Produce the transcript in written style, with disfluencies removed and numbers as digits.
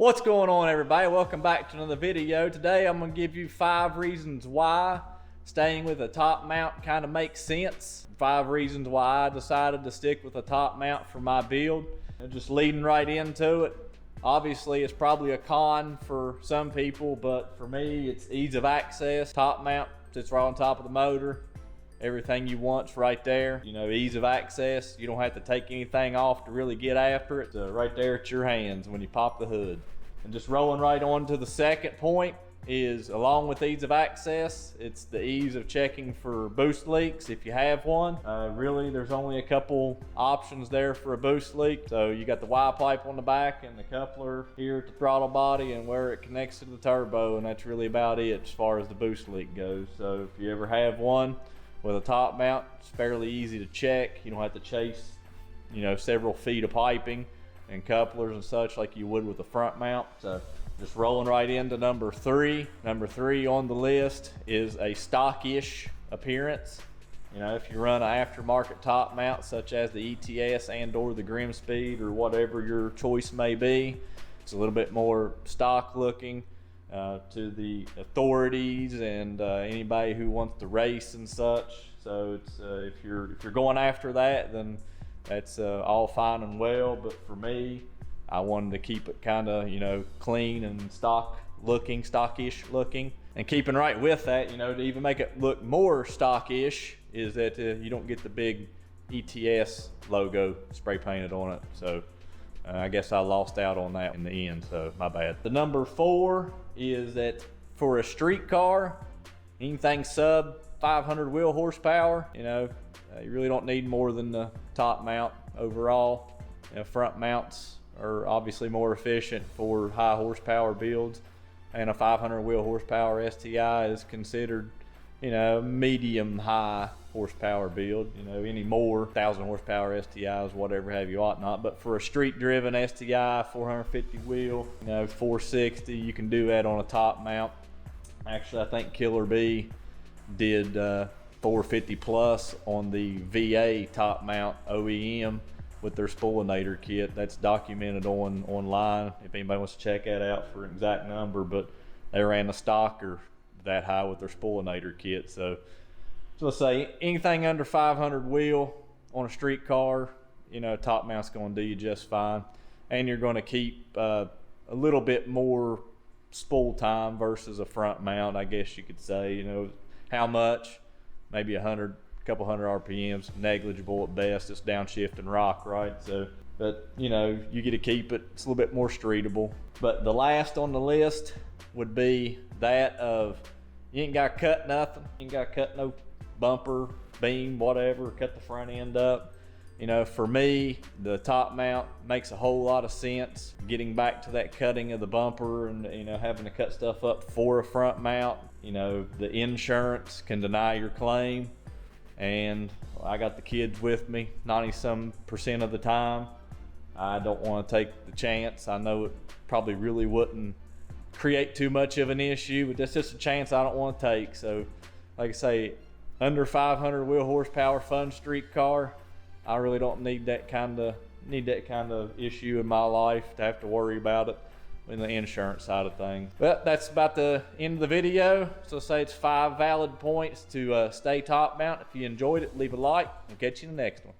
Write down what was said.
What's going on, everybody? Welcome back to another video. Today I'm going to give you 5 reasons why staying with a top mount kind of makes sense. 5 reasons why I decided to stick with a top mount for my build. And just leading right into it, obviously it's probably a con for some people, but for me it's ease of access. Top mount sits right on top of the motor. Everything you want's right there. You know, ease of access. You don't have to take anything off to really get after it. It's right there at your hands when you pop the hood. And just rolling right on to the second point is, along with ease of access, it's the ease of checking for boost leaks if you have one. Really, there's only a couple options there for a boost leak. So you got the Y pipe on the back and the coupler here at the throttle body and where it connects to the turbo, and that's really about it as far as the boost leak goes. So if you ever have one with a top mount, it's fairly easy to check. You don't have to chase, several feet of piping and couplers and such like you would with a front mount. So just rolling right into number 3. Number 3 on the list is a stockish appearance. If you run an aftermarket top mount such as the ETS and or the Grimspeed or whatever your choice may be, it's a little bit more stock looking to the authorities and anybody who wants to race and such. So it's if you're going after that, then that's all fine and well. But for me, I wanted to keep it kind of clean and stockish looking. And keeping right with that, to even make it look more stockish, is that you don't get the big ETS logo spray painted on it. So I guess I lost out on that in the end, so my bad. The number 4 is that for a street car, anything sub 500 wheel horsepower, you really don't need more than the top mount overall. Front mounts are obviously more efficient for high horsepower builds, and a 500 wheel horsepower STI is considered medium high horsepower build. Any more 1,000 horsepower STIs, whatever have you ought not. But for a street driven STI, 450 wheel, 460, you can do that on a top mount. Actually, I think Killer B did 450 plus on the VA top mount OEM with their spoolinator kit. That's documented online if anybody wants to check that out for an exact number, but they ran the stocker that high with their spoolinator kit. So let's say anything under 500 wheel on a street car, top mount's going to do you just fine, and you're going to keep a little bit more spool time versus a front mount, I guess you could say. How much? Maybe a couple hundred RPMs, negligible at best. It's downshift and rock, right? So, but you get to keep it. It's a little bit more streetable. But the last on the list would be that of, you ain't got to cut nothing. You ain't got to cut no bumper, beam, whatever, cut the front end up. For me, the top mount makes a whole lot of sense. Getting back to that cutting of the bumper and, having to cut stuff up for a front mount, the insurance can deny your claim. And I got the kids with me 90% of the time. I don't want to take the chance. I know it probably really wouldn't create too much of an issue, but that's just a chance I don't want to take. So like I say, under 500 wheel horsepower fun street car, I really don't need that kind of issue in my life to have to worry about it in the insurance side of things. But that's about the end of the video. So say it's 5 valid points to stay top mount. If you enjoyed it, leave a like. We'll catch you in the next one.